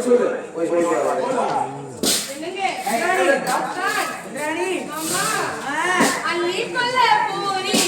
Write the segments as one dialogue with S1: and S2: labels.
S1: சொல்லு
S2: என்னங்க ராணி அம்மா அள்ளி கொல்ல போறி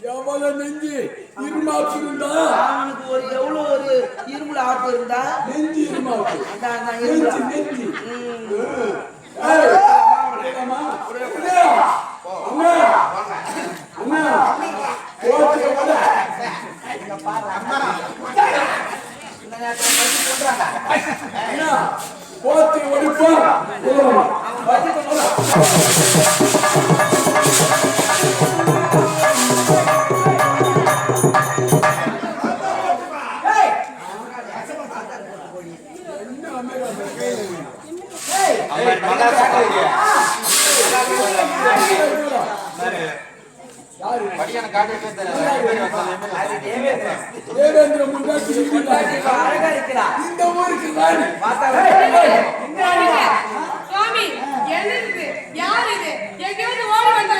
S1: எவ்வளவு நெஞ்சு இருமாப்பு இருந்தா
S3: அவனுக்கு ஒரு எவ்வளவு ஒரு இரும்புல ஆப்பு இருந்தா
S1: நெஞ்சு இருமாப்பு நெஞ்சு நெஞ்சு போத்தி ஒடிப்பா தேவேந்திர முன்னாடி இந்த ஊருக்கு
S2: சுவாமி என்னது யார் இது எங்கேயாவது ஓடி வந்த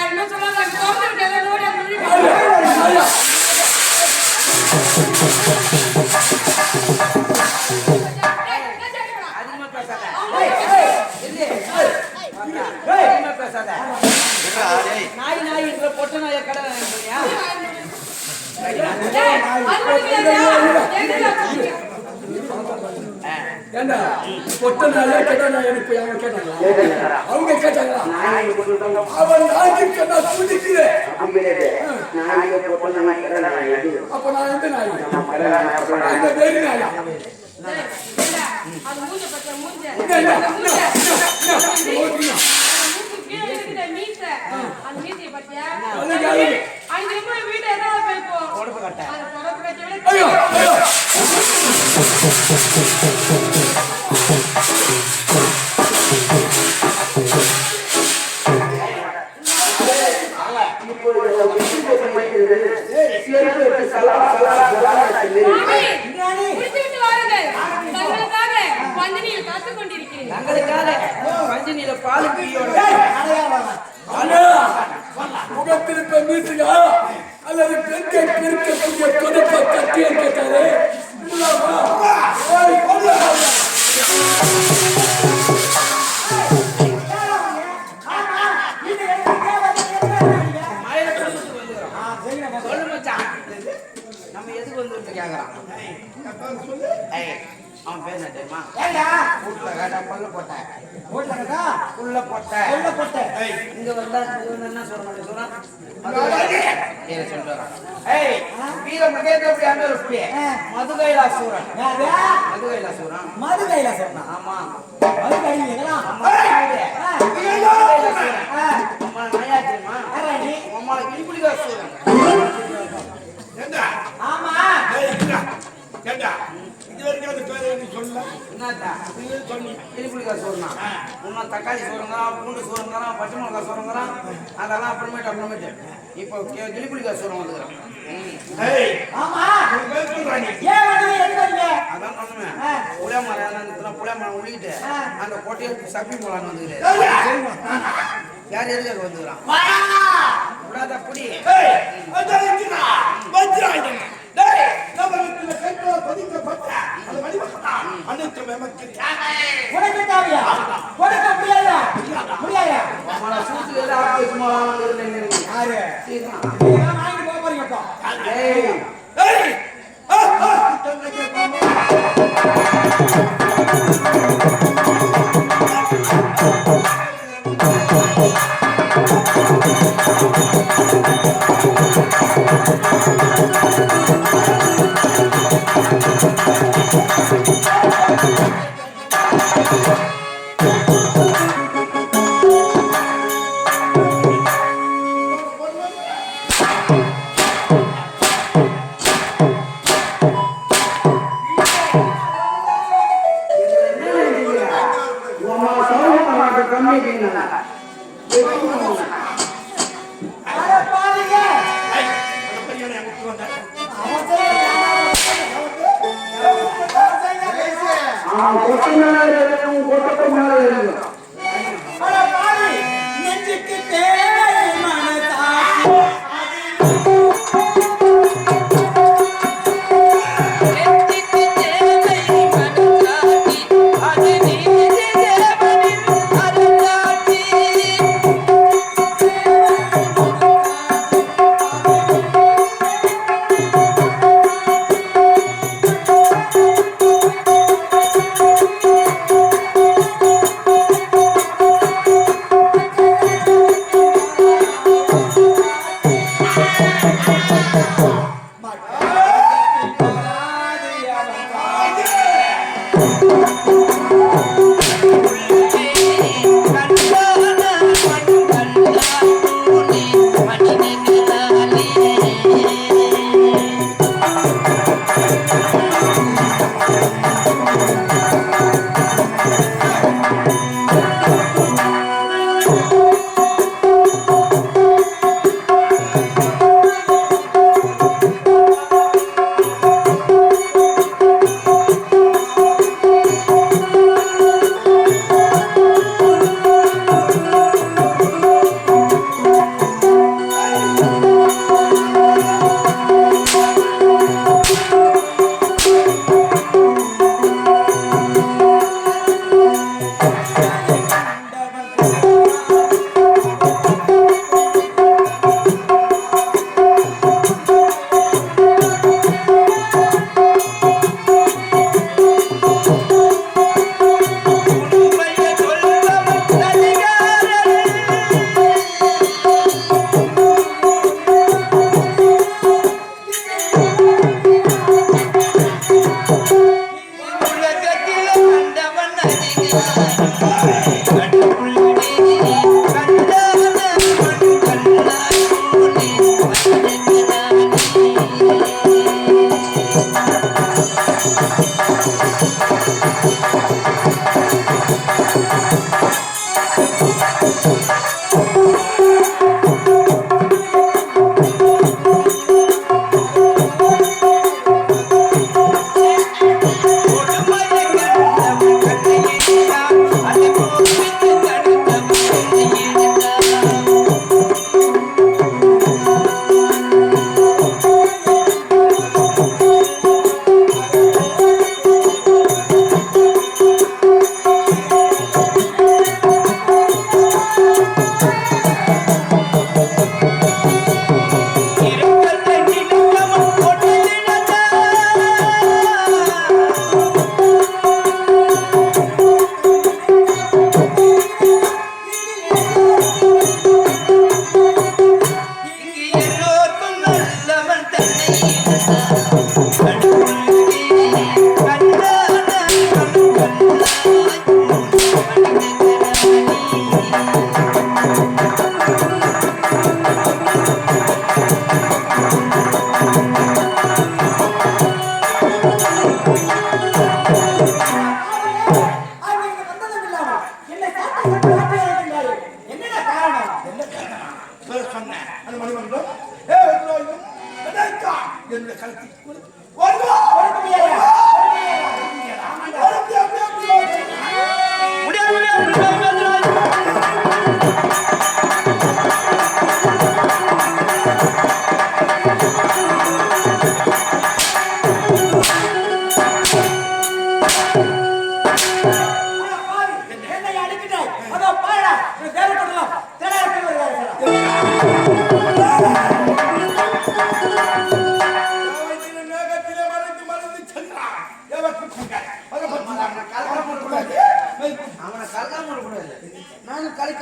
S2: என்ன சொல்றாங்க ஓடி
S3: நாய் பொட்ட நாய கடை
S1: ஏண்டா பொட்ட நாயா கெட்ட நாயா எனக்கு அவங்க கேட்டாங்களா அவங்க கேட்டாங்களா அவன் நாய்க்கு நான் துடிக்கிறேன் அப்ப நான் எந்த நாய் அந்த வேறு நாயா
S2: அது மூஞ்ச பச்ச மூஞ்ச மீச அந்த மீசைய பத்தியா அங்க போய் வீட்டை ஏதாவது போய்ப்போ
S3: உடம்பு கட்ட
S2: அது உடம்பு கட்ட
S1: ஐயோ ஐயோ
S3: பஞ்சனியில பால்
S1: முகத்திருப்ப மீசுகா அல்லது பெருக்க பெருக்கக்கூடிய தொடப்ப கட்டிய கேட்டாரு
S3: நம்ம எதுக்கு வந்து கேக்குறான் அவன் பேர் என்ன தெரியுமா வீட்டுல கேட்டா பல்ல போட்டேன் வீட்டுல கேட்டா புள்ள போட்டேன் இங்க வந்தா என்ன சொல்றான் சொல்றான் வீர மகேந்திரபுரி ஆண்டவர் மதுகைலாசூரன் மதுகைலாசூரன் ஆமா நயாச்சிமா அம்மா இடிப்புலிகாசூரன் ஆமா தக்காளி சோறுங்கிறான் பூண்டு சோறுங்கிறான் பச்சை மிளகாய் சோறுங்கிறான் அதெல்லாம் அப்புறமேட்டு இப்போ கிளிப்புலிக்காய் சோறு வந்துக்கிறான் அதான் பண்ணுவேன் புளிய மரம் புளிய மரம் உளிக்கிட்டு சப்பி போலான்னு வந்துக்கிறேன். யார் எதுக்காக வந்துக்கிறான்? விடாத புடி. சூத்து ஏதாவது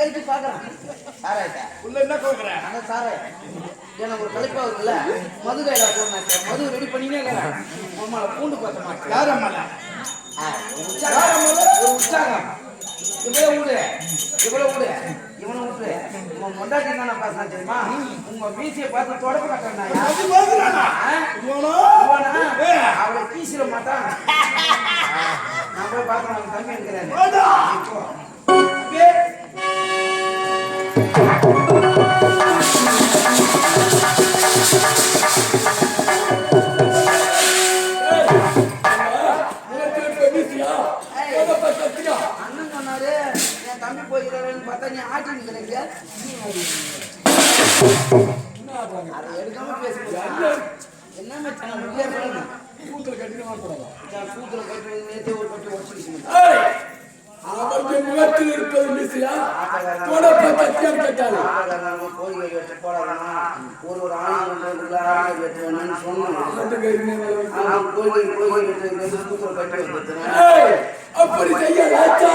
S3: கழிச்சு பாக்குறேன் சாராயிட்ட
S1: உள்ள என்ன கோக்குற
S3: அந்த சாராய் எனக்கு ஒரு கழிப்பா இருக்குல்ல மது கையில போனாச்சு மது ரெடி பண்ணினே இருக்கிறேன் அம்மாவை பூண்டு பார்த்த மாட்டேன்
S1: யார் அம்மால
S3: ஒரு உற்சாகம் இவ்வளவு விடு இவனை விட்டு உன் மொண்டாட்டி தானே பேசினா தெரியுமா உங்க மீசியை பார்த்து தொடக்க மாட்டேன்
S1: அது வாங்குறானா இவனோ
S3: அவளை கீசிட மாட்டான் நான் போய் பார்க்கணும் அவன் தம்பி இருக்கிறேன்
S1: வாடா
S3: அண்ணன் சொன்னாரு என் தம்பி போயிருக்காருன்னு பார்த்தா நீ ஆட்டின்னு கிடைக்க அதை எடுக்காம பேசுறேன் என்ன மச்சான் முடியா சொல்லுங்க
S1: கூத்துல கட்டினமா போறாங்க
S3: சூத்துல கட்டு நேற்று ஒரு கட்டு உடச்சிருக்கீங்க
S1: அவர்கள் முகத்தில் இருப்பது மிசியா தொடப்பத்தியம் கேட்டாரு
S3: கோயில் வெட்டு போடாதா ஒரு ஆண் வெட்டு வேணும்னு சொன்னாங்க கோயில் வெட்டு சூத்துல கட்டி வைக்கிறேன்
S1: அப்படி செய்ய ராஜா